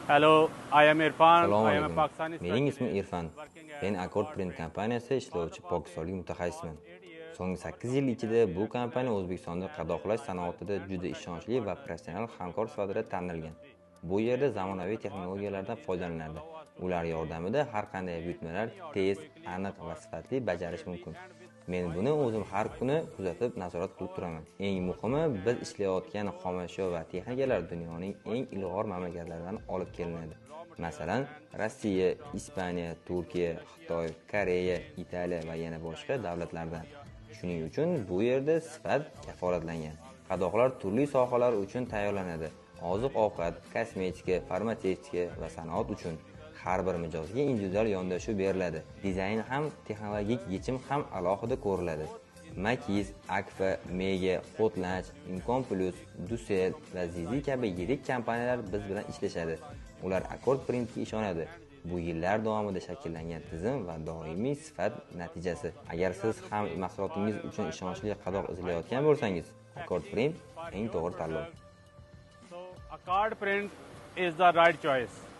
Hello, I am Irfan. Assalomu I am a alaykum. Pakistani Mening specialist ismim Irfan. working as Men a Accord Accord Print Print. kompaniyasida ishlovchi So pokistonlik in mutaxassisman. last 8 years, So'nggi I 8 worked yil with ichida Accord bu Print kompaniya as O'zbekistonda a qadoqlash sanoatida brand juda ishonchli va ambassador professional for hamkor sifatida tanilgan. industry. Bu yerda zamonaviy texnologiyalardan foydalaniladi. Ular yordamida har qanday buyurtmalar tez, aniq va sifatli bajarish mumkin. Men buni o'zim har kuni kuzatib, nazorat qilib turaman. Eng muhimi, biz ishlayotgan xomashyo va texnikalar dunyoning eng ilg'or mamlakatlaridan olib kelinadi. Masalan, Rossiya, Ispaniya, Turkiya, Xitoy, Koreya, Italiya va yana boshqa davlatlardan. Shuning uchun bu yerda sifat kafolatlangan. Qadoqlar turli sohalar uchun tayyorlanadi. Oziq-ovqat, kosmetika, farmatsevtika va sanoat uchun har bir mijozga individual yondashuv beriladi. Dizayn ham, texnologik yechim ham alohida ko'riladi. Makiz, Akfa, Mega, Qotlanch, Imkon Plus, Dusel va Zizi kabi yirik kompaniyalar biz bilan ishlashadi. Ular Accord Printga ishonadi. Bu yillar davomida shakllangan tizim va doimiy sifat natijasi. Agar siz ham mahsulotingiz uchun ishonchli qadoq izlayotgan bo'lsangiz, Accord Print eng to'g'ri tanlov. So Accord Print is the right choice.